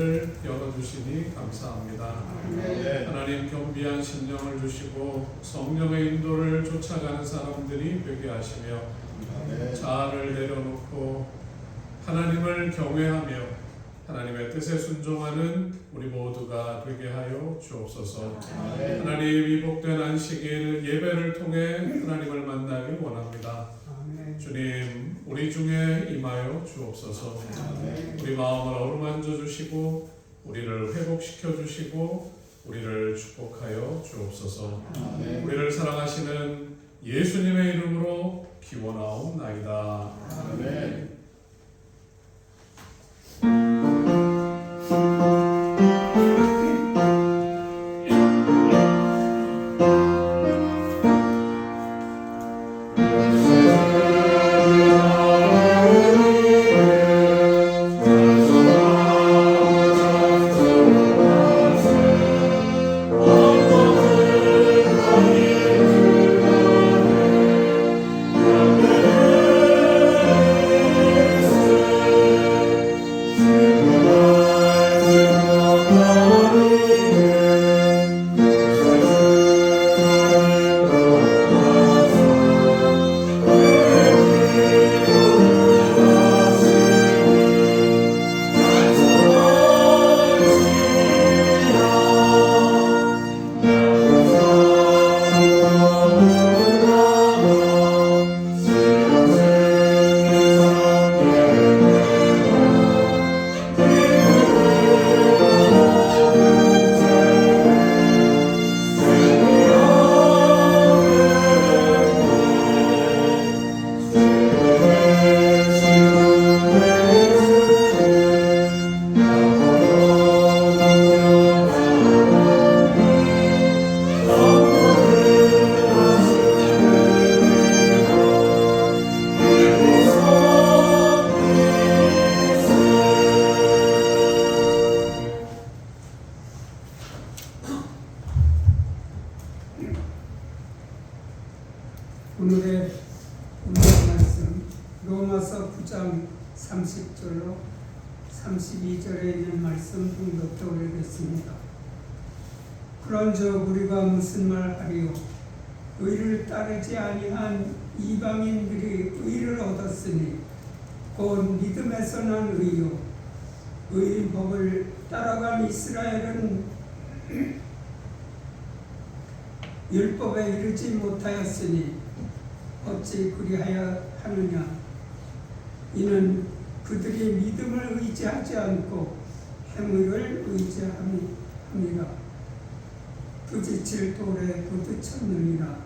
귀를 열어주시니 감사합니다. 하나님 겸비한 심령을 주시고 성령의 인도를 쫓아가는 사람들이 되게 하시며 자아를 내려놓고 하나님을 경외하며 하나님의 뜻에 순종하는 우리 모두가 되게 하여 주옵소서. 하나님 이 복된 안식일 예배를 통해 하나님을 만나길 원합니다. 주님 우리 중에 임하여 주옵소서. 우리 마음을 어루만져 주시고 우리를 회복시켜 주시고 우리를 축복하여 주옵소서. 우리를 사랑하시는 예수님의 이름으로 기원하옵나이다. 아멘. 오늘의 말씀 로마서 9장 30절로 32절에 있는 말씀 봉독해 올리겠습니다. 그런즉 우리가 무슨 말하리요? 의를 따르지 아니한 이방인들이 의를 얻었으니 곧 믿음에서 난 의요. 의의 법을 따라간 이스라엘은 율법에 이르지 못하였으니 어찌 그리하여 하느냐? 이는 그들이 믿음을 의지하지 않고 행위를 의지함이라. 부딪힐 돌에 부딪혔느니라.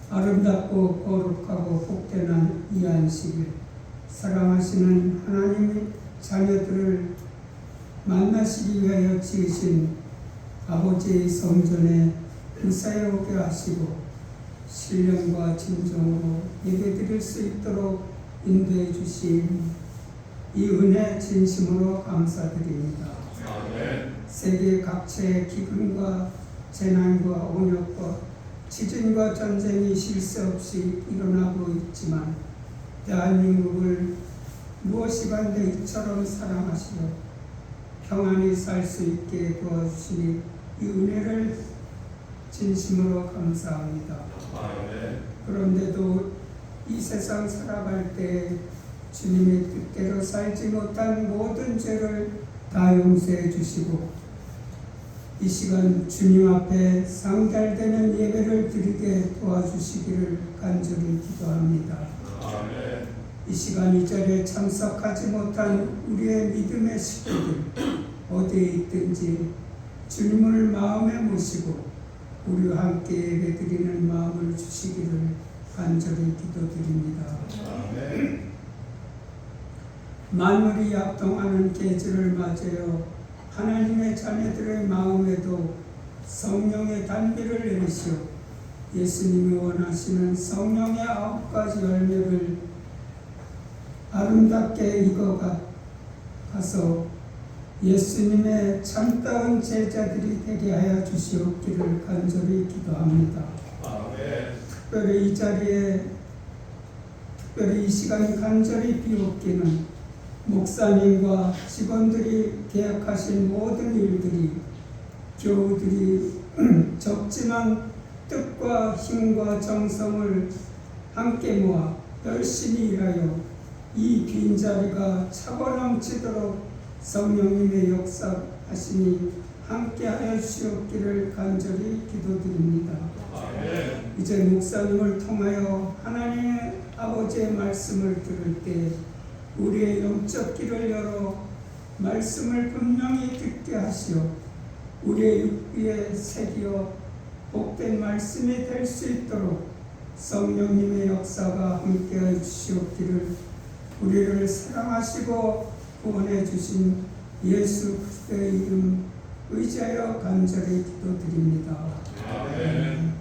아름답고 거룩하고 복된 이 안식일, 사랑하시는 하나님의 자녀들을 만나시기 위하여 지으신 아버지의 성전에 무사히 오게 하시고 신령과 진정으로 예배드릴 수 있도록 인도해 주신 이 은혜 진심으로 감사드립니다. 아멘. 세계 각처의 기근과 재난과 온역과 지진과 전쟁이 쉴 새 없이 일어나고 있지만 대한민국을 무엇이 반대 이처럼 사랑하시어 평안히 살 수 있게 도와주시니 이 은혜를 진심으로 감사합니다. 아멘. 그런데도 이 세상 살아갈 때 주님의 뜻대로 살지 못한 모든 죄를 다 용서해 주시고 이 시간 주님 앞에 상달되는 예배를 드리게 도와주시기를 간절히 기도합니다. 아멘. 이 시간 이 자리에 참석하지 못한 우리의 믿음의 식구들 어디에 있든지 주님을 마음에 모시고 우리와 함께 예배드리는 마음을 주시기를 간절히 기도드립니다. 아멘. 만물이 약동하는 계절을 맞이하여 하나님의 자녀들의 마음에도 성령의 단비를 내리시어 예수님이 원하시는 성령의 9가지 열매를 아름답게 익어가서 예수님의 참다운 제자들이 되게 하여 주시옵기를 간절히 기도합니다. 아멘. 특별히 이 자리에 특별히 이 시간 간절히 비옵기는 목사님과 직원들이 계약하신 모든 일들이 교우들이 적지만 뜻과 힘과 정성을 함께 모아 열심히 일하여 이 빈자리가 차고 넘치도록 성령님의 역사하심이 함께하여 주옵기를 간절히 기도드립니다. 이제 목사님을 통하여 하나님의 아버지의 말씀을 들을 때 우리의 영적 귀를 열어 말씀을 분명히 듣게 하시어 우리의 육비에 새기어 복된 말씀이 될 수 있도록 성령님의 역사가 함께하여 주시옵기를 우리를 사랑하시고 구원해 주신 예수 그리스도의 이름 의지하여 간절히 기도드립니다. 아멘.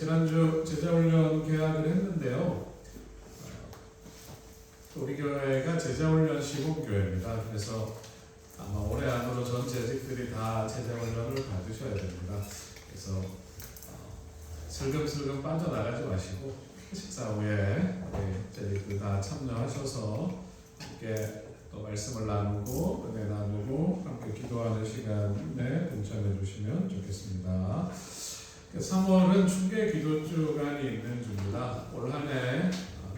지난주 제자훈련 개학을 했는데요. 우리 교회가 제자훈련 시범교회입니다. 그래서 아마 올해 안으로 전 재직들이 다 제자훈련을 받으셔야 됩니다. 그래서 슬금슬금 빠져나가지 마시고 식사 후에 재직들 다 참여하셔서 함께 또 말씀을 나누고 은혜 나누고 함께 기도하는 시간에 동참해 주시면 좋겠습니다. 3월은 중계 기도 주간이 있는 주입니다. 올 한 해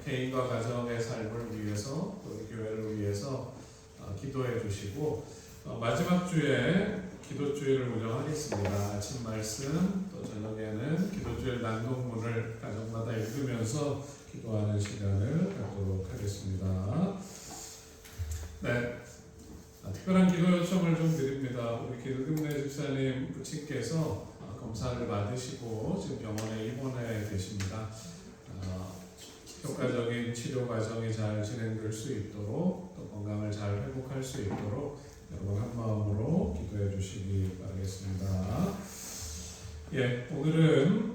개인과 가정의 삶을 위해서 또 교회를 위해서 기도해 주시고 마지막 주에 기도주일을 운영하겠습니다. 아침 말씀 또 저녁에는 기도주일 낭독문을 가정마다 읽으면서 기도하는 시간을 갖도록 하겠습니다. 네, 특별한 기도 요청을 좀 드립니다. 우리 길금래 집사님 부친께서 검사를 받으시고 지금 병원에 입원해 계십니다. 효과적인 치료 과정이 잘 진행될 수 있도록 또 건강을 잘 회복할 수 있도록 여러분 한 마음으로 기도해 주시기 바라겠습니다. 예, 오늘은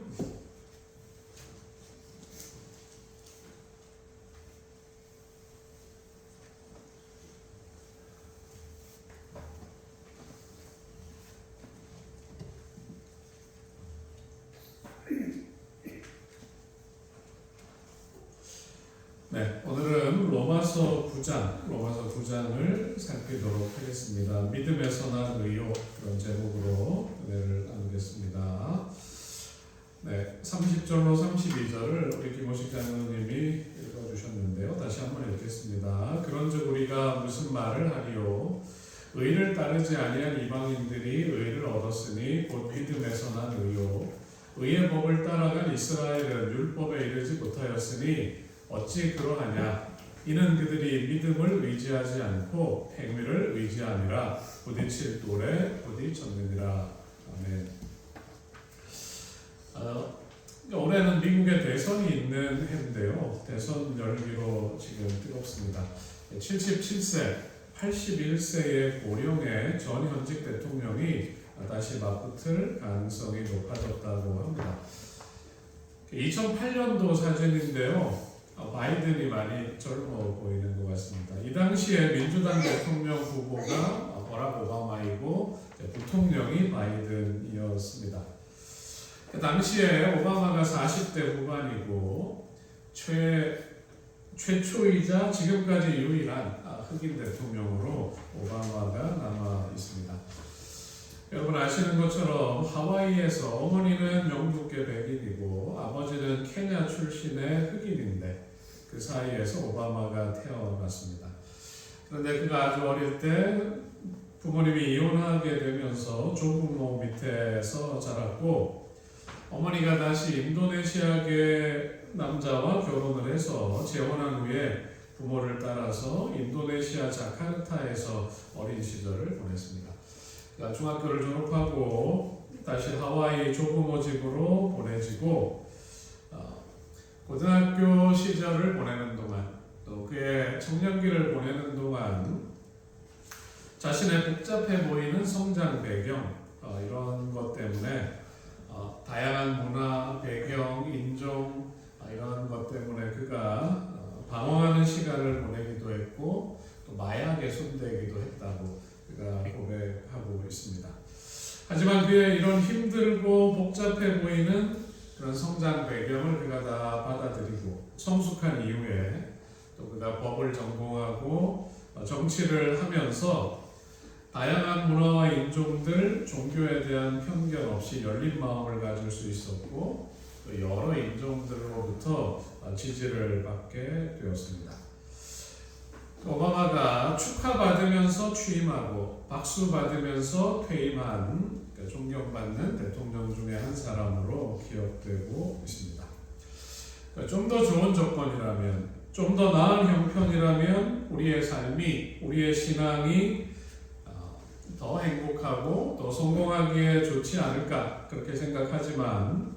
오늘은 로마서 9장을 살피도록 하겠습니다. 믿음에서 난 의요, 그런 제목으로 은혜를 나누겠습니다. 네, 30절로 32절을 우리 김호식 장로님이 읽어주셨는데요. 다시 한번 읽겠습니다. 그런즉 우리가 무슨 말을 하리요? 의를 따르지 아니한 이방인들이 의를 얻었으니 곧 믿음에서 난 의요. 의의 법을 따라간 이스라엘은 율법에 이르지 못하였으니 어찌 그러하냐? 이는 그들이 믿음을 의지하지 않고 행위를 의지함이라. 부딪힐 돌에 부딪혔느니라. 아멘. 올해는 미국의 대선이 있는 해인데요. 대선 열기로 지금 뜨겁습니다. 77세, 81세의 고령의 전 현직 대통령이 다시 맞붙을 가능성이 높아졌다고 합니다. 2008년도 사진인데요. 바이든이 많이 젊어 보이는 것 같습니다. 이 당시에 민주당 대통령 후보가 버락 오바마이고 부통령이 바이든이었습니다. 그 당시에 오바마가 40대 후반이고 최초이자 지금까지 유일한 흑인 대통령으로 오바마가 남아 있습니다. 여러분 아시는 것처럼 하와이에서 어머니는 영국계 백인이고 아버지는 케냐 출신의 흑인인데 그 사이에서 오바마가 태어났습니다. 그런데 그가 아주 어릴 때 부모님이 이혼하게 되면서 조부모 밑에서 자랐고 어머니가 다시 인도네시아계 남자와 결혼을 해서 재혼한 후에 부모를 따라서 인도네시아 자카르타에서 어린 시절을 보냈습니다. 중학교를 졸업하고 다시 하와이 조부모 집으로 보내지고 고등학교 시절을 보내는 동안 또 그의 청년기를 보내는 동안 자신의 복잡해 보이는 성장 배경 이런 것 때문에 다양한 문화, 배경, 인종 이런 것 때문에 그가 방황하는 시간을 보내기도 했고 또 마약에 손대기도 했다고 그가 고백하고 있습니다. 하지만 그의 이런 힘들고 복잡해 보이는 그런 성장 배경을 그가 다 받아들이고 성숙한 이후에 또 그가 법을 전공하고 정치를 하면서 다양한 문화와 인종들, 종교에 대한 편견 없이 열린 마음을 가질 수 있었고 또 여러 인종들로부터 지지를 받게 되었습니다. 오바마가 축하받으면서 취임하고 박수받으면서 퇴임한 존경받는 대통령 중에 한 사람으로 기억되고 있습니다. 좀 더 좋은 조건이라면, 좀 더 나은 형편이라면 우리의 삶이, 우리의 신앙이 더 행복하고 더 성공하기에 좋지 않을까 그렇게 생각하지만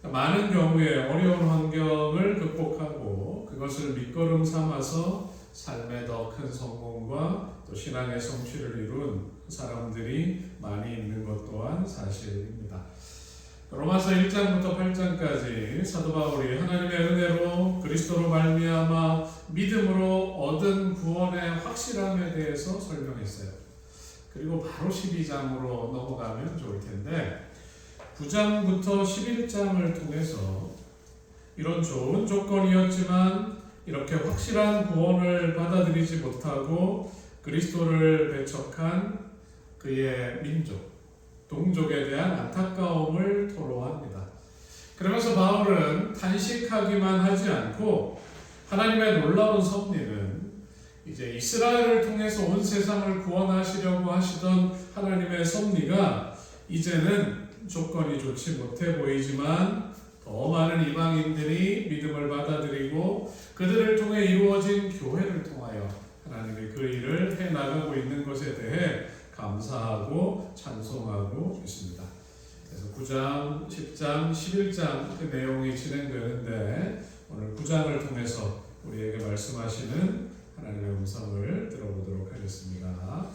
많은 경우에 어려운 환경을 극복하고 그것을 밑거름 삼아서 삶의 더 큰 성공과 또 신앙의 성취를 이룬 사람들이 많이 있는 것 또한 사실입니다. 로마서 1장부터 8장까지 사도 바울이 하나님의 은혜로 그리스도로 말미암아 믿음으로 얻은 구원의 확실함에 대해서 설명했어요. 그리고 바로 12장으로 넘어가면 좋을 텐데 9장부터 11장을 통해서 이런 좋은 조건이었지만 이렇게 확실한 구원을 받아들이지 못하고 그리스도를 배척한 그의 민족, 동족에 대한 안타까움을 토로합니다. 그러면서 바울은 탄식하기만 하지 않고 하나님의 놀라운 섭리는 이제 이스라엘을 통해서 온 세상을 구원하시려고 하시던 하나님의 섭리가 이제는 조건이 좋지 못해 보이지만 더 많은 이방인들이 믿음을 받아들이고 그들을 통해 이루어진 교회를 통하여 하나님이 그 일을 해나가고 있는 것에 대해 감사하고 찬송하고 있습니다. 그래서 9장, 10장, 11장 그 내용이 진행되는데 오늘 9장을 통해서 우리에게 말씀하시는 하나님의 음성을 들어보도록 하겠습니다.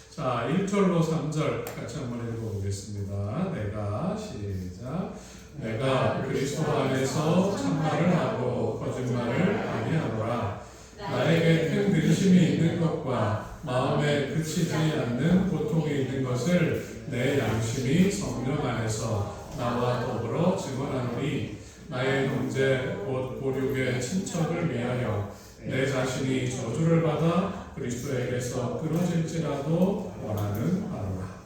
자, 1절로 3절 같이 한번 읽어보겠습니다. 내가 시작. 내가 그리스도 안에서 참말을 하고 거짓말을 아니하노라. 나에게 큰 근심이 있는 것과 마음에 그치지 않는 고통이 있는 것을 내 양심이 성령 안에서 나와 더불어 증언하노니 나의 형제 곧 보륙의 친척을 위하여 내 자신이 저주를 받아 그리스도에게서 끊어질지라도 원하는 바로라.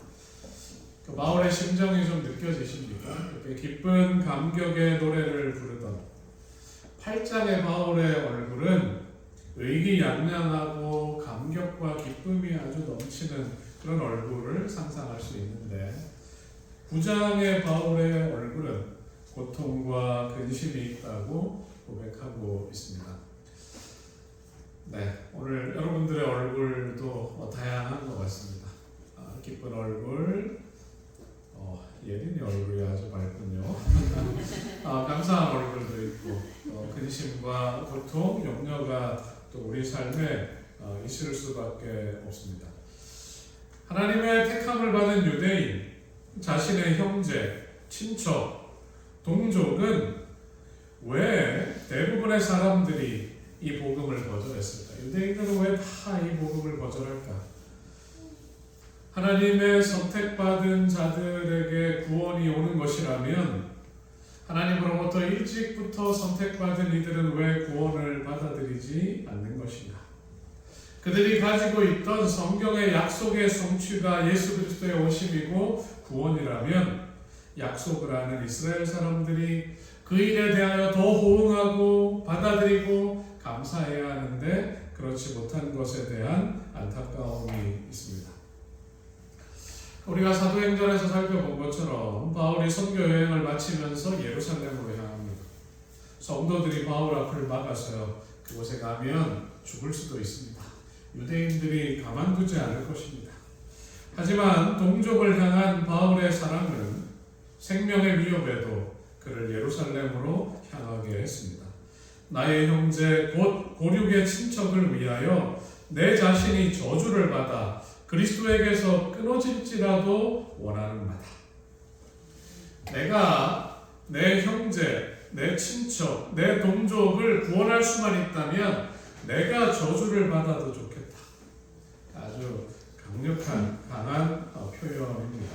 바울의 심정이 좀 느껴지십니까? 이렇게 기쁜 감격의 노래를 부르던 8장의 바울의 얼굴은 의기양양하고 감격과 기쁨이 아주 넘치는 그런 얼굴을 상상할 수 있는데 9장의 바울의 얼굴은 고통과 근심이 있다고 고백하고 있습니다. 네, 오늘 여러분들의 얼굴도 다양한 것 같습니다. 기쁜 얼굴, 예린이 얼굴이 아주 밝군요. 감사한 얼굴도 있고 근심과 고통, 염려가 또 우리 삶에 있을 수밖에 없습니다. 하나님의 택함을 받은 유대인, 자신의 형제, 친척, 동족은 왜 대부분의 사람들이 이 복음을 거절했을까? 유대인들은 왜 다 이 복음을 거절할까? 하나님의 선택받은 자들에게 구원이 오는 것이라면 하나님으로부터 일찍부터 선택받은 이들은 왜 구원을 받아들이지 않는 것인가? 그들이 가지고 있던 성경의 약속의 성취가 예수 그리스도의 오심이고 구원이라면 약속을 하는 이스라엘 사람들이 그 일에 대하여 더 호응하고 받아들이고 감사해야 하는데 그렇지 못한 것에 대한 안타까움이 있습니다. 우리가 사도행전에서 살펴본 것처럼 바울이 선교 여행을 마치면서 예루살렘으로 향합니다. 성도들이 바울 앞을 막아서요, 그곳에 가면 죽을 수도 있습니다. 유대인들이 가만두지 않을 것입니다. 하지만 동족을 향한 바울의 사랑은 생명의 위협에도 그를 예루살렘으로 향하게 했습니다. 나의 형제 곧 보륙의 친척을 위하여 내 자신이 저주를 받아 그리스도에게서 끊어질지라도 원하는 바다. 내가 내 형제, 내 친척, 내 동족을 구원할 수만 있다면 내가 저주를 받아도 좋겠다. 아주 강력한, 강한 표현입니다.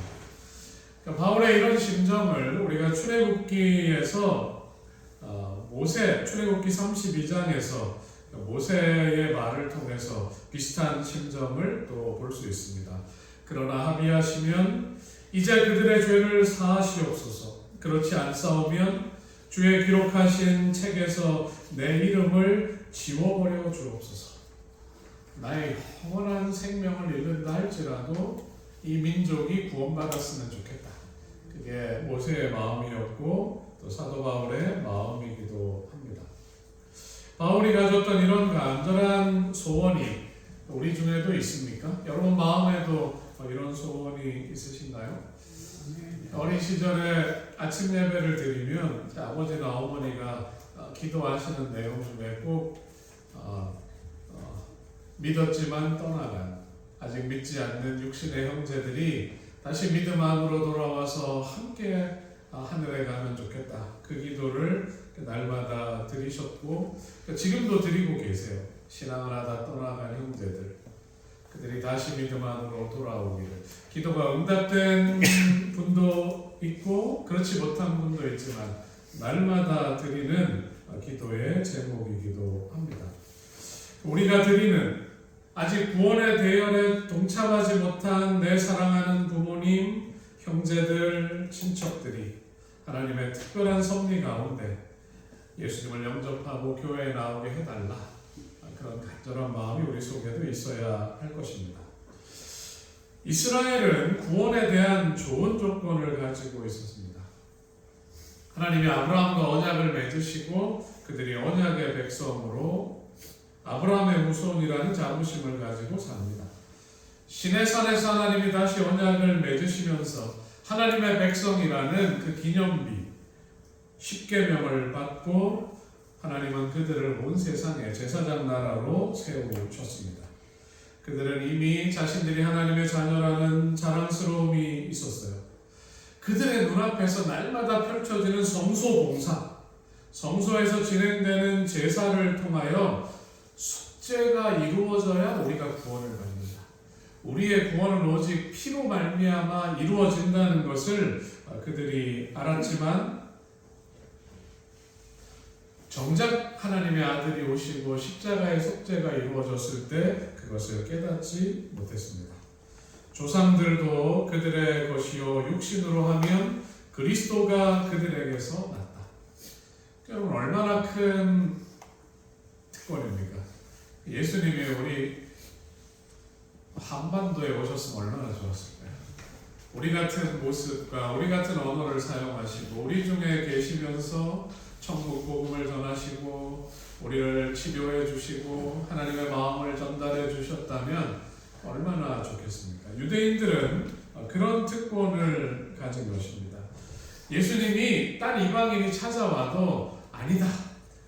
그러니까 바울의 이런 심정을 우리가 출애굽기에서 출애굽기 32장에서 모세의 말을 통해서 비슷한 심정을 또 볼 수 있습니다. 그러나 합의하시면 이제 그들의 죄를 사하시옵소서. 그렇지 않사오면 주의 기록하신 책에서 내 이름을 지워버려 주옵소서. 나의 영원한 생명을 잃는다 할지라도 이 민족이 구원받았으면 좋겠다. 그게 모세의 마음이었고 또 사도 바울의 마음이기도 합니다. 바울이 가졌던 이런 간절한 소원이 우리 중에도 있습니까? 여러분 마음에도 이런 소원이 있으신가요? 어린 시절에 아침 예배를 드리면 아버지나 어머니가 기도하시는 내용 중에 꼭 믿었지만 떠나간 아직 믿지 않는 육신의 형제들이 다시 믿음 안으로 돌아와서 함께 하늘에 가면 좋겠다. 그 기도를 날마다 드리셨고 지금도 드리고 계세요. 신앙을 하다 떠나간 형제들, 그들이 다시 믿음 안으로 돌아오기를. 기도가 응답된 분도 있고 그렇지 못한 분도 있지만 날마다 드리는 기도의 제목이기도 합니다. 우리가 드리는 아직 구원의 대열에 동참하지 못한 내 사랑하는 부모님, 형제들, 친척들이 하나님의 특별한 섭리 가운데 예수님을 영접하고 교회에 나오게 해달라, 그런 간절한 마음이 우리 속에도 있어야 할 것입니다. 이스라엘은 구원에 대한 좋은 조건을 가지고 있었습니다. 하나님이 아브라함과 언약을 맺으시고 그들이 언약의 백성으로 아브라함의 후손이라는 자부심을 가지고 삽니다. 시내산에서 하나님이 다시 언약을 맺으시면서 하나님의 백성이라는 그 기념비 십계명을 받고 하나님은 그들을 온 세상의 제사장 나라로 세우셨습니다. 그들은 이미 자신들이 하나님의 자녀라는 자랑스러움이 있었어요. 그들의 눈앞에서 날마다 펼쳐지는 성소 봉사, 성소에서 진행되는 제사를 통하여 속죄가 이루어져야 우리가 구원을 받는다. 우리의 구원은 오직 피로 말미암아 이루어진다는 것을 그들이 알았지만 정작 하나님의 아들이 오시고 십자가의 속죄가 이루어졌을 때 그것을 깨닫지 못했습니다. 조상들도 그들의 것이요 육신으로 하면 그리스도가 그들에게서 났다. 여러분, 얼마나 큰 특권입니까? 예수님이 우리 한반도에 오셨으면 얼마나 좋았을까요? 우리 같은 모습과 우리 같은 언어를 사용하시고 우리 중에 계시면서 천국 복음을 전하시고 우리를 치료해 주시고 하나님의 마음을 전달해 주셨다면 얼마나 좋겠습니까? 유대인들은 그런 특권을 가진 것입니다. 예수님이 딴 이방인이 찾아와도 아니다,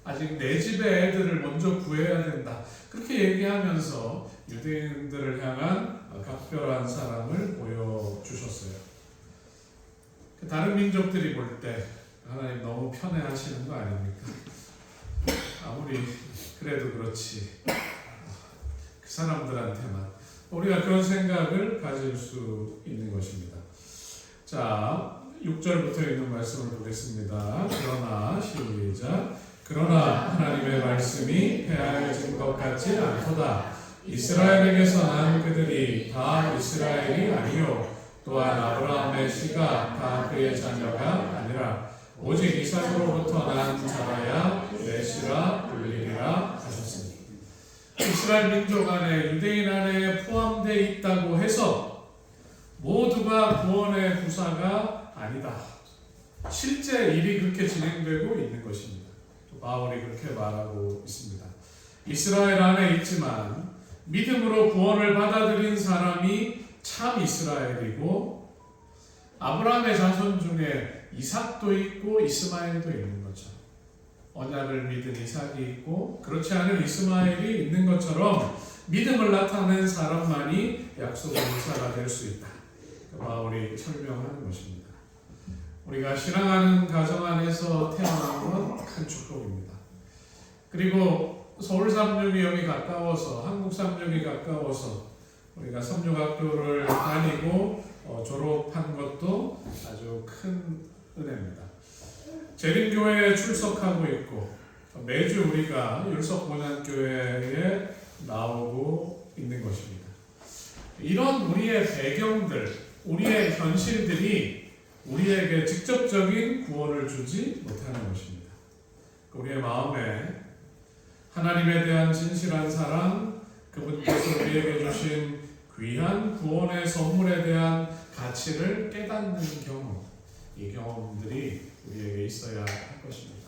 아직 내 집의 애들을 먼저 구해야 된다, 그렇게 얘기하면서 유대인들을 향한 각별한 사랑을 보여주셨어요. 다른 민족들이 볼 때 하나님 너무 편애하시는 거 아닙니까? 아무리 그래도 그렇지, 그 사람들한테만. 우리가 그런 생각을 가질 수 있는 것입니다. 자, 6절부터 있는 말씀을 보겠습니다. 그러나 시작. 그러나 하나님의 말씀이 폐하여진 것 같지 않도다. 이스라엘에게서 난 그들이 다 이스라엘이 아니요 또한 아브라함의 씨가 다 그의 자녀가 아니라 오직 이삭으로부터 난 자라야 내 씨라 불리리라 하셨으니. 이스라엘 민족 안에 유대인 안에 포함되어 있다고 해서 모두가 구원의 구사가 아니다. 실제 일이 그렇게 진행되고 있는 것입니다. 또 바울이 그렇게 말하고 있습니다. 이스라엘 안에 있지만 믿음으로 구원을 받아들인 사람이 참 이스라엘이고 아브라함의 자손 중에 이삭도 있고 이스마엘도 있는 것처럼, 언약을 믿은 이삭이 있고 그렇지 않은 이스마엘이 있는 것처럼 믿음을 나타낸 사람만이 약속의 의사가 될 수 있다. 바울이 설명하는 것입니다. 우리가 신앙하는 가정 안에서 태어난 건 큰 축복입니다. 그리고 서울 삼육이 여기 가까워서, 한국 삼육이 가까워서 우리가 삼육학교를 다니고 졸업한 것도 아주 큰 은혜입니다. 재림교회에 출석하고 있고 매주 우리가 율석본안교회에 나오고 있는 것입니다. 이런 우리의 배경들, 우리의 현실들이 우리에게 직접적인 구원을 주지 못하는 것입니다. 우리의 마음에 하나님에 대한 진실한 사랑, 그분께서 우리에게 주신 귀한 구원의 선물에 대한 가치를 깨닫는 경험, 이 경험들이 우리에게 있어야 할 것입니다.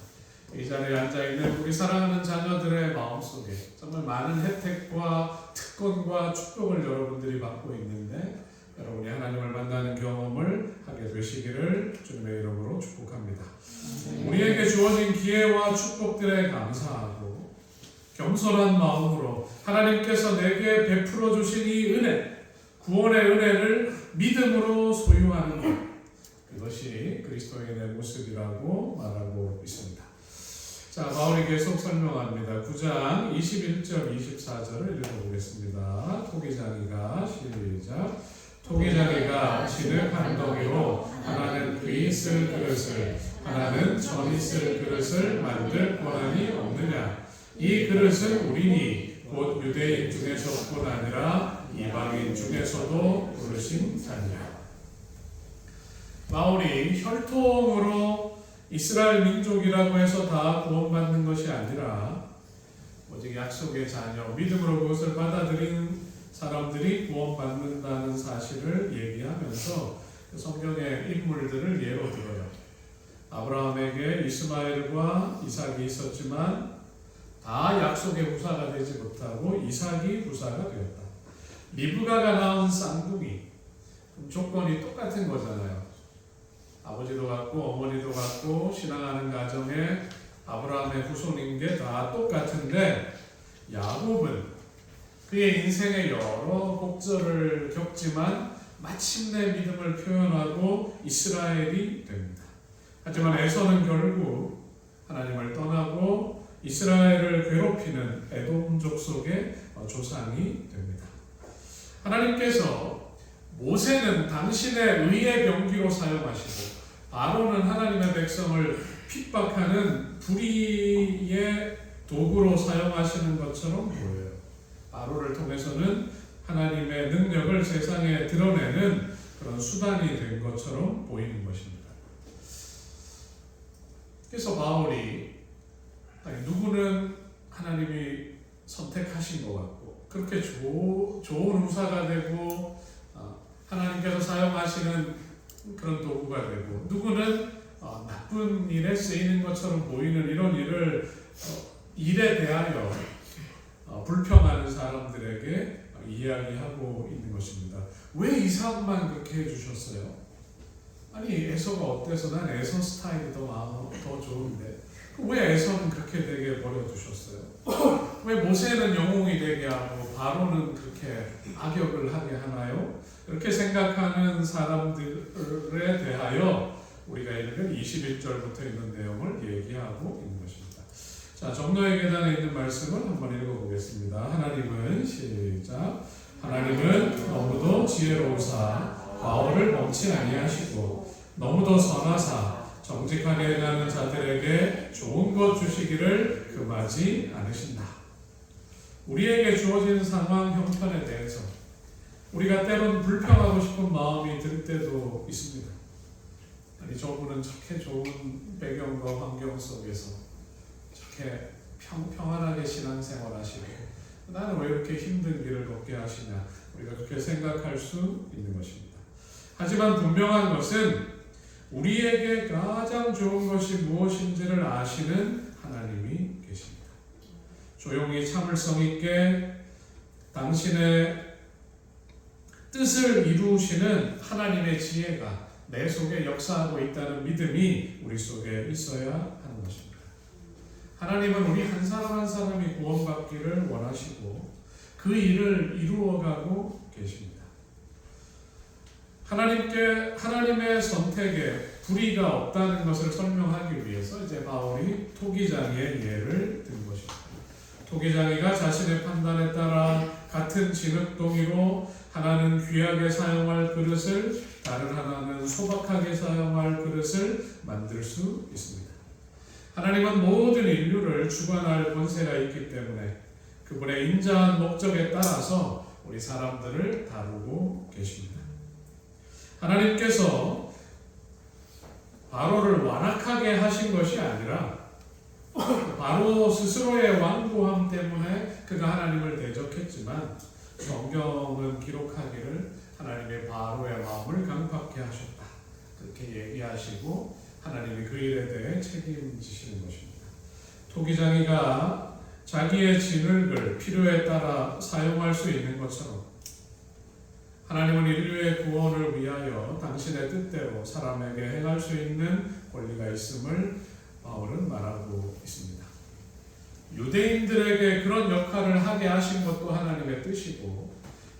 이 자리에 앉아있는 우리 사랑하는 자녀들의 마음속에 정말 많은 혜택과 특권과 축복을 여러분들이 받고 있는데 여러분이 하나님을 만나는 경험을 하게 되시기를 주님의 이름으로 축복합니다. 우리에게 주어진 기회와 축복들에 감사하고 겸손한 마음으로 하나님께서 내게 베풀어 주신 이 은혜, 구원의 은혜를 믿음으로 소유하는 것, 그것이 그리스도인의 모습이라고 말하고 있습니다. 자, 바울이 계속 설명합니다. 9장 21절 24절을 읽어보겠습니다. 토기장이가 시작. 토기장이가 진흙 한 덩이로 하나는 귀 있을 그릇을 하나는 전 있을 그릇을 만들 권한이 없느냐. 이 그릇은 우리니 곧 유대인 중에서뿐 아니라 이방인 중에서도 부르신 자니라. 바울이 혈통으로 이스라엘 민족이라고 해서 다 구원받는 것이 아니라 오직 약속의 자녀, 믿음으로 그것을 받아들인 사람들이 구원받는다는 사실을 얘기하면서 성경의 인물들을 예로 들어요. 아브라함에게 이스마엘과 이삭이 있었지만 다 약속의 후사가 되지 못하고 이삭이 후사가 되었다. 리브가가 낳은 쌍둥이, 조건이 똑같은 거잖아요. 아버지도 같고 어머니도 같고 신앙하는 가정에 아브라함의 후손인 게 다 똑같은데 야곱은 그의 인생의 여러 곡절을 겪지만 마침내 믿음을 표현하고 이스라엘이 됩니다. 하지만 에서는 결국 하나님을 떠나고 이스라엘을 괴롭히는 에돔 족속의 조상이 됩니다. 하나님께서 모세는 당신의 의의 병기로 사용하시고 아론은 하나님의 백성을 핍박하는 불의의 도구로 사용하시는 것처럼 보여요. 아론을 통해서는 하나님의 능력을 세상에 드러내는 그런 수단이 된 것처럼 보이는 것입니다. 그래서 바울이 누구는 하나님이 선택하신 것 같고 그렇게 좋은 후사가 되고 하나님께서 사용하시는 그런 도구가 되고 누구는 나쁜 일에 쓰이는 것처럼 보이는 이런 일에 대하여 불평하는 사람들에게 이야기하고 있는 것입니다. 왜 이삭만 그렇게 해주셨어요? 아니 에서가 어때서? 난 에서 스타일이 더 좋은데 왜 에서는 그렇게 되게 버려두셨어요? 왜 모세는 영웅이 되게 하고 바로는 그렇게 악역을 하게 하나요? 이렇게 생각하는 사람들에 대하여 우리가 읽은 21절부터 있는 내용을 얘기하고 있는 것입니다. 자, 정노의 계단에 있는 말씀을 한번 읽어보겠습니다. 하나님은 시작. 하나님은 너무도 지혜로우사 바울을 멈지 아니하시고 너무도 선하사 정직하게 행하는 자들에게 좋은 것 주시기를 금하지 않으신다. 우리에게 주어진 상황 형편에 대해서 우리가 때론 불평하고 싶은 마음이 들 때도 있습니다. 아니 저분은 저렇게 좋은 배경과 환경 속에서 저렇게 평안하게 신앙생활 하시고 나는 왜 이렇게 힘든 길을 걷게 하시냐, 우리가 그렇게 생각할 수 있는 것입니다. 하지만 분명한 것은 우리에게 가장 좋은 것이 무엇인지를 아시는 하나님이 계십니다. 조용히 참을성 있게 당신의 뜻을 이루시는 하나님의 지혜가 내 속에 역사하고 있다는 믿음이 우리 속에 있어야 하는 것입니다. 하나님은 우리 한 사람 한 사람이 구원받기를 원하시고 그 일을 이루어가고 계십니다. 하나님의 선택에 불의가 없다는 것을 설명하기 위해서 이제 바울이 토기장이의 예를 든 것입니다. 토기장이가 자신의 판단에 따라 같은 진흙동이로 하나는 귀하게 사용할 그릇을 다른 하나는 소박하게 사용할 그릇을 만들 수 있습니다. 하나님은 모든 인류를 주관할 권세가 있기 때문에 그분의 인자한 목적에 따라서 우리 사람들을 다루고 계십니다. 하나님께서 바로를 완악하게 하신 것이 아니라 바로 스스로의 완고함 때문에 그가 하나님을 대적했지만 성경은 기록하기를 하나님의 바로의 마음을 강팍케 하셨다, 그렇게 얘기하시고 하나님이 그 일에 대해 책임지시는 것입니다. 토기장이가 자기의 진흙을 필요에 따라 사용할 수 있는 것처럼 하나님은 인류의 구원을 위하여 당신의 뜻대로 사람에게 행할 수 있는 권리가 있음을 바울은 말하고 있습니다. 유대인들에게 그런 역할을 하게 하신 것도 하나님의 뜻이고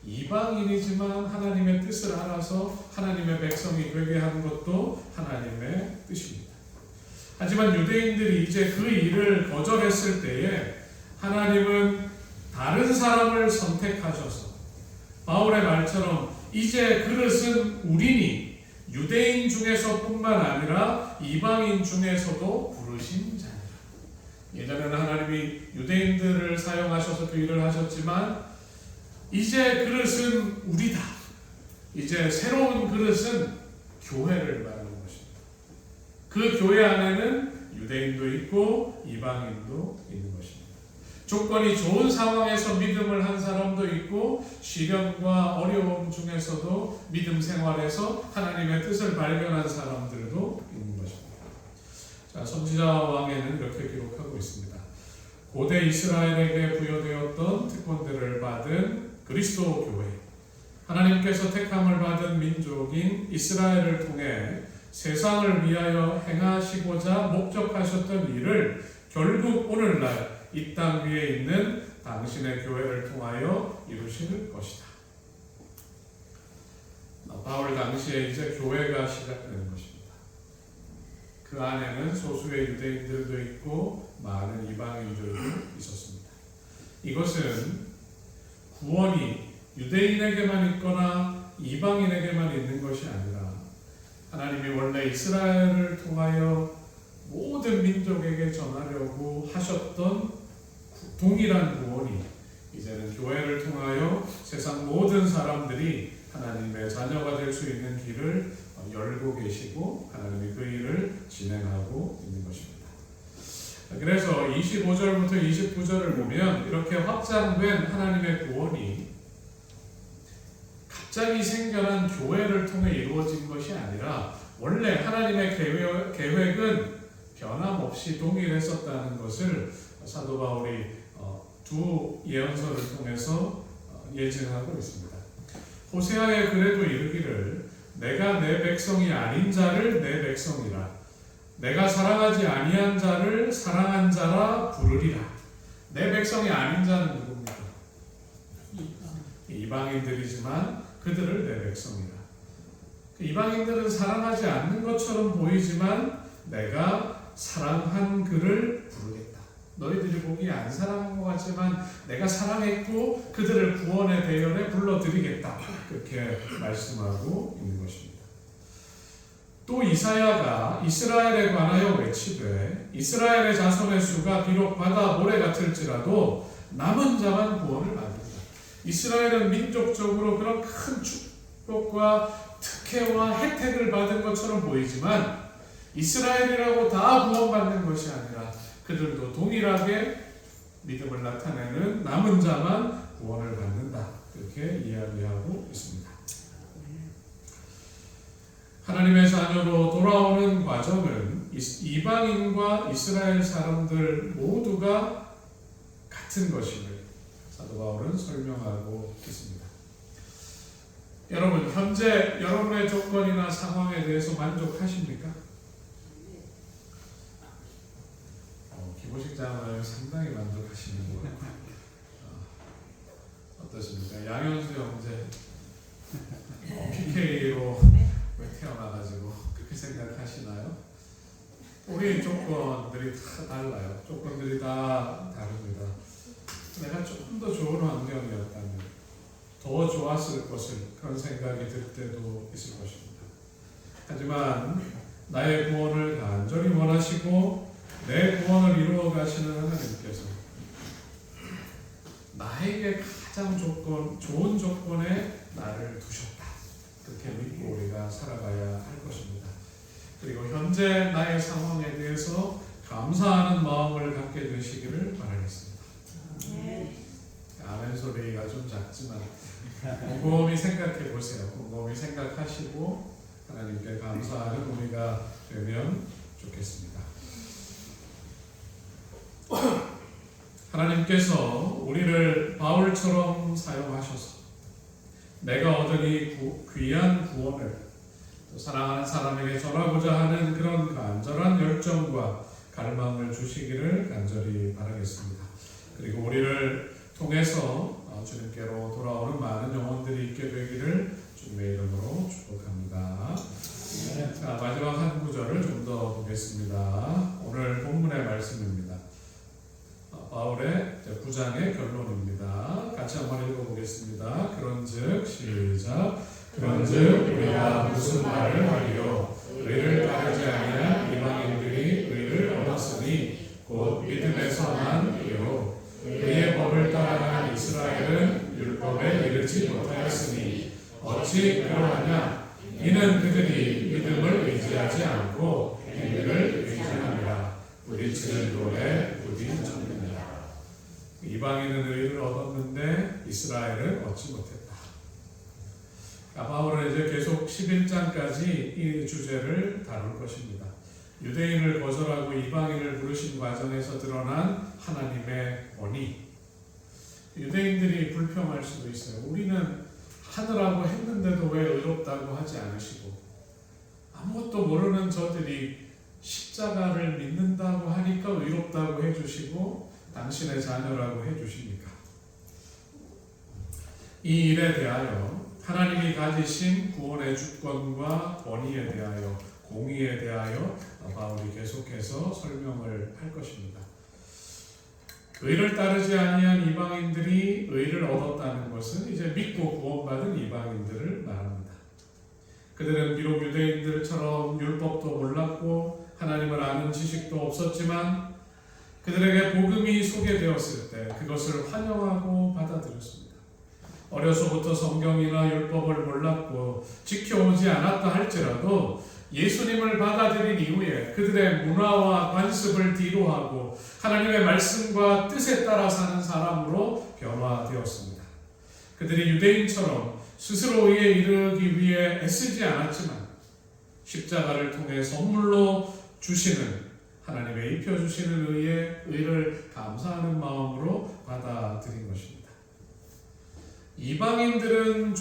이방인이지만 하나님의 뜻을 알아서 하나님의 백성이 되게 한 것도 하나님의 뜻입니다. 하지만 유대인들이 이제 그 일을 거절했을 때에 하나님은 다른 사람을 선택하셔서 바울의 말처럼 이제 그릇은 우리니 유대인 중에서뿐만 아니라 이방인 중에서도 부르신 자니라. 예전에는 하나님이 유대인들을 사용하셔서 그 일을 하셨지만 이제 그릇은 우리다. 이제 새로운 그릇은 교회를 말하는 것입니다. 그 교회 안에는 유대인도 있고 이방인도 있는 것입니다. 조건이 좋은 상황에서 믿음을 한 사람도 있고 시련과 어려움 중에서도 믿음 생활에서 하나님의 뜻을 발견한 사람들도 있는 것입니다. 자, 선지자 왕에는 이렇게 기록하고 있습니다. 고대 이스라엘에게 부여되었던 특권들을 받은 그리스도 교회, 하나님께서 택함을 받은 민족인 이스라엘을 통해 세상을 위하여 행하시고자 목적하셨던 일을 결국 오늘날 이 땅 위에 있는 당신의 교회를 통하여 이루실 것이다. 바울 당시에 이제 교회가 시작되는 것입니다. 그 안에는 소수의 유대인들도 있고 많은 이방인들도 있었습니다. 이것은 구원이 유대인에게만 있거나 이방인에게만 있는 것이 아니라 하나님이 원래 이스라엘을 통하여 모든 민족에게 전하려고 하셨던 동일한 구원이 이제는 교회를 통하여 세상 모든 사람들이 하나님의 자녀가 될 수 있는 길을 열고 계시고 하나님이 그 일을 진행하고 있는 것입니다. 그래서 25절부터 29절을 보면 이렇게 확장된 하나님의 구원이 갑자기 생겨난 교회를 통해 이루어진 것이 아니라 원래 하나님의 계획은 변함없이 동일했었다는 것을 사도 바울이 두 예언서를 통해서 예증하고 있습니다. 호세아의 글에도 이르기를 내가 내 백성이 아닌 자를 내 백성이라 내가 사랑하지 아니한 자를 사랑한 자라 부르리라. 내 백성이 아닌 자는 누굽니까? 이방인들이지만 그들을 내 백성이라. 이방인들은 사랑하지 않는 것처럼 보이지만 내가 사랑한 그를 부르겠다. 너희들이 보기에 안 사랑한 것 같지만 내가 사랑했고 그들을 구원의 대열에 불러들이겠다. 그렇게 말씀하고 있는 것입니다. 또 이사야가 이스라엘에 관하여 외치되 이스라엘의 자손의 수가 비록 바다 모래 같을지라도 남은 자만 구원을 받는다. 이스라엘은 민족적으로 그런 큰 축복과 특혜와 혜택을 받은 것처럼 보이지만 이스라엘이라고 다 구원받는 것이 아니라 그들도 동일하게 믿음을 나타내는 남은 자만 구원을 받는다. 그렇게 이야기하고 있습니다. 하나님의 자녀로 돌아오는 과정은 이방인과 이스라엘 사람들 모두가 같은 것임을 사도 바울은 설명하고 있습니다. 여러분, 현재 여러분의 조건이나 상황에 대해서 만족하십니까? 기보식장을 상당히 만족하시는 것 같아요. 어떠십니까? 양현수 형제 PK로 왜 태어나가지고 그렇게 생각하시나요? 우리 조건들이 다 달라요. 조건들이 다 다릅니다. 내가 조금 더 좋은 환경이었다면 더 좋았을 것을 그런 생각이 들 때도 있을 것입니다. 하지만 나의 구원을 간절히 원하시고 내 구원을 이루어 가시는 하나님께서 나에게 가장 좋은 조건에 나를 두셨다. 그렇게 믿고 우리가 살아가야 할 것입니다. 그리고 현재 나의 상황에 대해서 감사하는 마음을 갖게 되시기를 바라겠습니다. 아멘 소리가 좀 작지만 곰곰이 생각해 보세요. 곰곰이 생각하시고 하나님께 감사하는 우리가 되면 좋겠습니다. 하나님께서 우리를 바울처럼 사용하셔서 내가 얻은 이 귀한 구원을 사랑하는 사람에게 전하고자 하는 그런 간절한 열정과 갈망을 주시기를 간절히 바라겠습니다. 그리고 우리를 통해서 주님께로 돌아오는 많은 영혼들이 있게 되기를 주님의 이름으로 축복합니다. 자, 마지막 한 구절을 좀 더 보겠습니다. 오늘 본문의 말씀입니다. 바울의 9장의 결론입니다. 같이 한번 읽어보겠습니다. 그런즉 시작. 그런즉 우리가 무슨 말을 하리요? 의를 따르지 아니한 이방인들이 의를 얻었으니 곧 믿음에서 난 의로 의의 법을 따라가는 이스라엘은 율법에 이르지 못하였으니 어찌 그러하냐? 이는 그들이 믿음을 의지하지 않고 행위를 의지하느라 부딪히는 돌에 부딪혔느니라. 이방인은 의를 얻었는데 이스라엘은 얻지 못했다. 바울은 이제 계속 11장까지 이 주제를 다룰 것입니다. 유대인을 거절하고 이방인을 부르신 과정에서 드러난 하나님의 권위. 유대인들이 불평할 수도 있어요. 우리는 하느라고 했는데도 왜 의롭다고 하지 않으시고, 아무것도 모르는 저들이 십자가를 믿는다고 하니까 의롭다고 해주시고 당신의 자녀라고 해주십니까? 이 일에 대하여 하나님이 가지신 구원의 주권과 권위에 대하여, 공의에 대하여 바울이 계속해서 설명을 할 것입니다. 의를 따르지 아니한 이방인들이 의를 얻었다는 것은 이제 믿고 구원받은 이방인들을 말합니다. 그들은 비록 유대인들처럼 율법도 몰랐고 하나님을 아는 지식도 없었지만 그들에게 복음이 소개되었을 때 그것을 환영하고 받아들였습니다. 어려서부터 성경이나 율법을 몰랐고 지켜오지 않았다 할지라도 예수님을 받아들인 이후에 그들의 문화와 관습을 뒤로하고 하나님의 말씀과 뜻에 따라 사는 사람으로 변화되었습니다. 그들이 유대인처럼 스스로 의에 이르기 위해 애쓰지 않았지만 십자가를 통해 선물로 주시는 하나님의 입혀주시는 의를 감사하는 마음으로 받아들인 것입니다. 이방인들은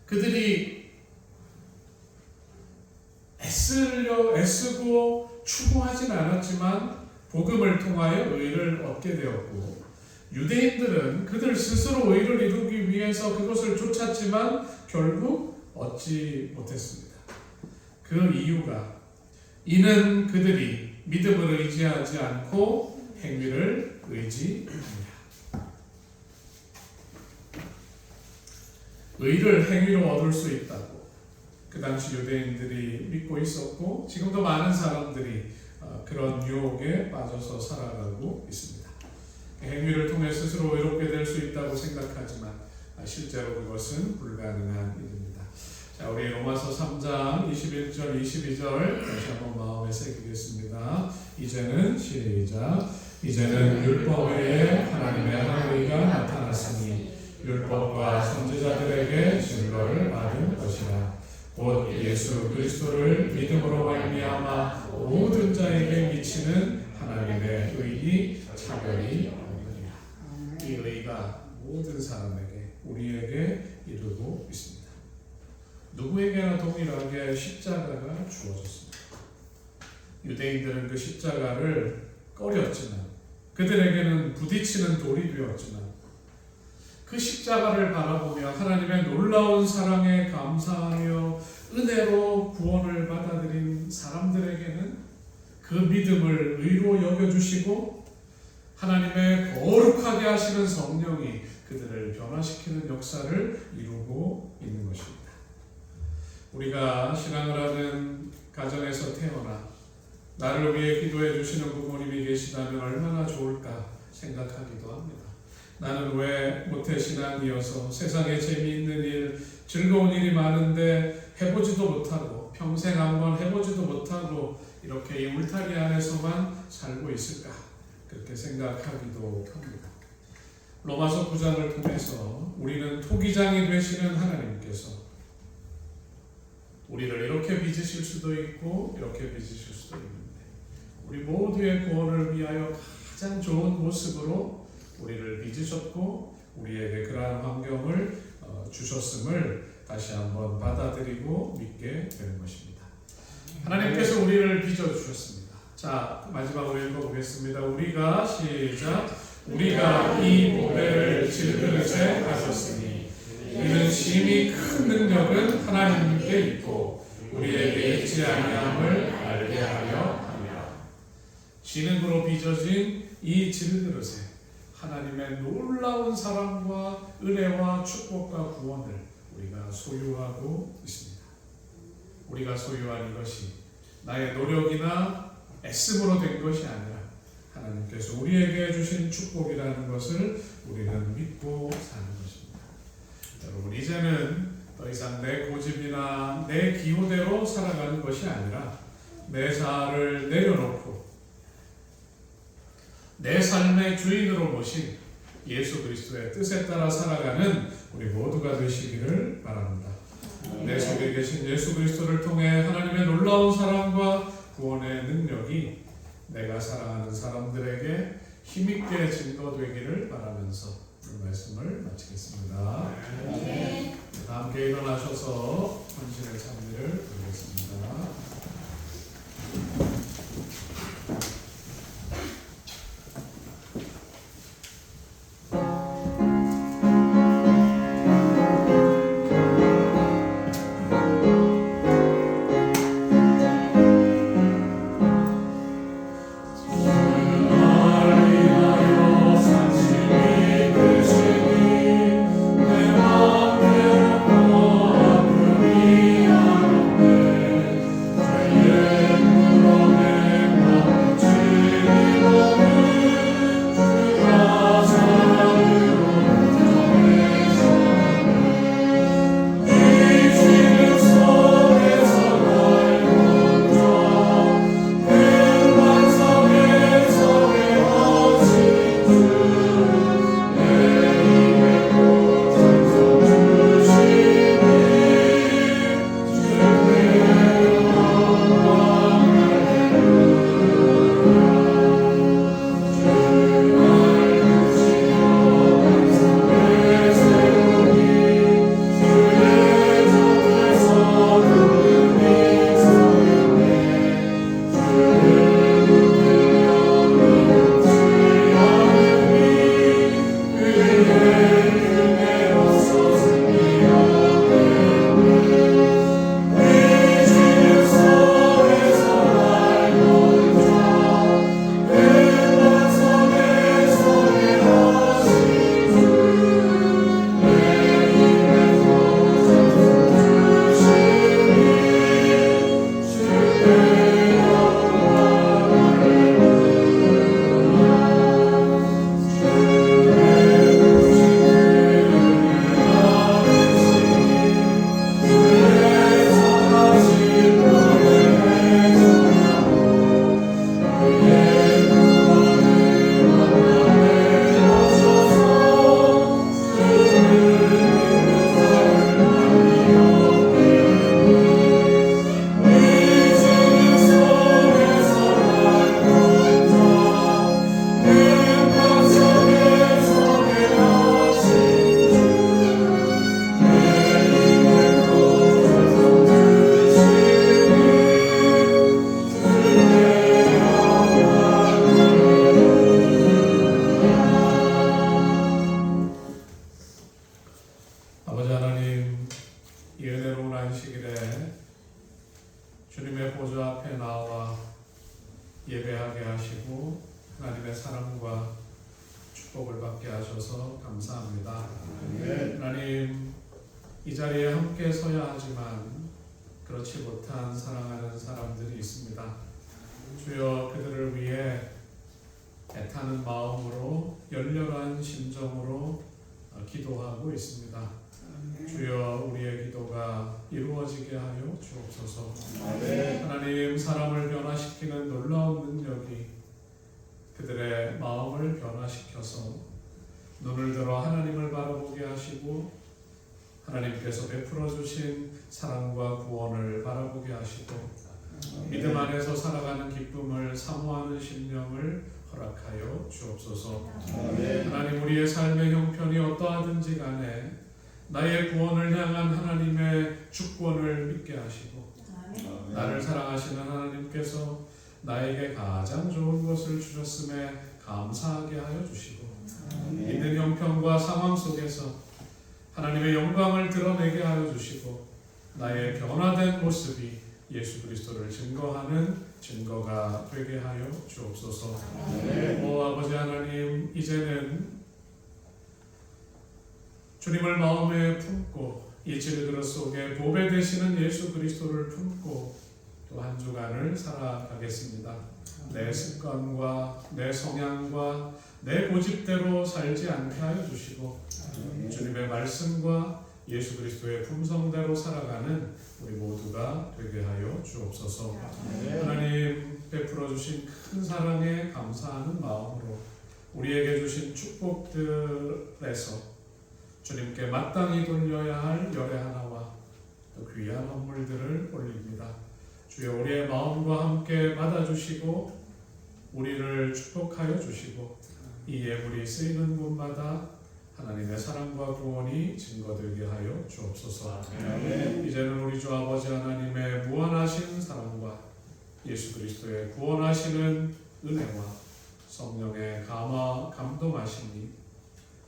그들이 애쓰고 추구하진 않았지만 복음을 통하여 의를 얻게 되었고, 유대인들은 그들 스스로 의를 이루기 위해서 그것을 쫓았지만 결국 얻지 못했습니다. 그 이유가 이는 그들이 믿음을 의지하지 않고 행위를 의지합니다. 의를 행위로 얻을 수 있다고 그 당시 유대인들이 믿고 있었고 지금도 많은 사람들이 그런 유혹에 빠져서 살아가고 있습니다. 행위를 통해 스스로 의롭게 될 수 있다고 생각하지만 실제로 그것은 불가능한 일입니다. 자, 우리 로마서 3장 21절 22절 다시 한번 마음에 새기겠습니다. 이제는 시작. 이제는 율법 외에 하나님의 하나의가 나타났으니 율법과 선지자들에게 증거를 받은 것이라. 곧 예수 그리스도를 믿음으로 말미암아 모든 자에게 미치는 하나님의 의이 차별이 없느니라. 이 의가 모든 사람에게, 우리에게 이르고 있습니다. 누구에게나 동일하게 십자가가 주어졌습니다. 유대인들은 그 십자가를 꺼렸지만, 그들에게는 부딪히는 돌이 되었지만, 그 십자가를 바라보며 하나님의 놀라운 사랑에 감사하며 은혜로 구원을 받아들인 사람들에게는 그 믿음을 의로 여겨주시고 하나님의 거룩하게 하시는 성령이 그들을 변화시키는 역사를 이루고 있는 것입니다. 우리가 신앙을 하는 가정에서 태어나 나를 위해 기도해 주시는 부모님이 계시다면 얼마나 좋을까 생각하기도 합니다. 나는 왜 모태신앙이어서 세상에 재미있는 일, 즐거운 일이 많은데 해보지도 못하고 평생 한번 해보지도 못하고 이렇게 이 울타리 안에서만 살고 있을까? 그렇게 생각하기도 합니다. 로마서 9장을 통해서 우리는 토기장이 되시는 하나님께서 우리를 이렇게 빚으실 수도 있고 이렇게 빚으실 수도 있는데 우리 모두의 구원을 위하여 가장 좋은 모습으로 우리를 빚으셨고 우리에게 그러한 환경을 주셨음을 다시 한번 받아들이고 믿게 되는 것입니다. 하나님께서 우리를 빚어주셨습니다. 자, 마지막으로 읽어보겠습니다. 우리가 시작. 우리가 이 보배를 질그릇에 가졌으니 이는 심히 큰 능력은 하나님께 있고 우리에게 있지 아니함을 알게 하려 함이라. 진흙으로 빚어진 이 질그릇에 하나님의 놀라운 사랑과 은혜와 축복과 구원을 우리가 소유하고 있습니다. 우리가 소유한 이것이 나의 노력이나 애씀으로 된 것이 아니라 하나님께서 우리에게 주신 축복이라는 것을 우리는 믿고 사는 것입니다. 여러분, 이제는 더 이상 내 고집이나 내 기호대로 살아가는 것이 아니라 내 자아를 내려놓고 내 삶의 주인으로 모신 예수 그리스도의 뜻에 따라 살아가는 우리 모두가 되시기를 바랍니다. 내 속에 계신 예수 그리스도를 통해 하나님의 놀라운 사랑과 구원의 능력이 내가 사랑하는 사람들에게 힘있게 증거되기를 바라면서 이 말씀을 마치겠습니다. 다 함께 일어나셔서 헌신의 찬미를 드리겠습니다. 주님의 보좌 앞에 나와 예배하게 하시고 하나님의 사랑과 축복을 받게 하셔서 감사합니다. 하나님, 이 자리에 함께 서야 하지만 그렇지 못한 사랑하는 사람들이 있습니다. 주여, 그들을 위해 애타는 마음으로 열렬한 심정으로 기도하고 있습니다. 주여, 우리의 기도가 이루어지게 하여 주옵소서. 하나님, 사람을 변화시키는 놀라운 능력이 그들의 마음을 변화시켜서 눈을 들어 하나님을 바라보게 하시고 하나님께서 베풀어 주신 사랑과 구원을 바라보게 하시고 믿음 안에서 살아가는 기쁨을 사모하는 심령을 허락하여 주옵소서. 하나님, 우리의 삶의 형편이 어떠하든지 간에 나의 구원을 향한 하나님의 주권을 믿게 하시고 나를 사랑하시는 하나님께서 나에게 가장 좋은 것을 주셨음에 감사하게 하여 주시고 있는 형편과 상황 속에서 하나님의 영광을 드러내게 하여 주시고 나의 변화된 모습이 예수 그리스도를 증거하는 증거가 되게 하여 주옵소서. 오 아버지 하나님, 이제는 주님을 마음에 품고 이 질그릇 속에 보배 되시는 예수 그리스도를 품고 또 한 주간을 살아가겠습니다. 내 습관과 내 성향과 내 고집대로 살지 않게 하여 주시고 주님의 말씀과 예수 그리스도의 품성대로 살아가는 우리 모두가 되게 하여 주옵소서. 하나님 베풀어 주신 큰 사랑에 감사하는 마음으로 우리에게 주신 축복들에서 주님께 마땅히 돌려야 할 열의 하나와 또 귀한 선물들을 올립니다. 주여 우리의 마음과 함께 받아주시고 우리를 축복하여 주시고 이 예물이 쓰이는 곳마다 하나님의 사랑과 구원이 증거되게 하여 주옵소서. 이제는 우리 주 아버지 하나님의 무한하신 사랑과 예수 그리스도의 구원하시는 은혜와 성령의 감동하심이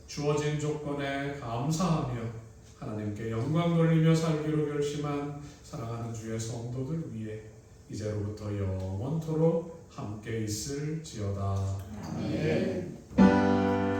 주어진 조건에 감사하며 하나님께 영광 돌리며 살기로 결심한 사랑하는 주의 성도들 위해 이제로부터 영원토록 함께 있을지어다. 아멘.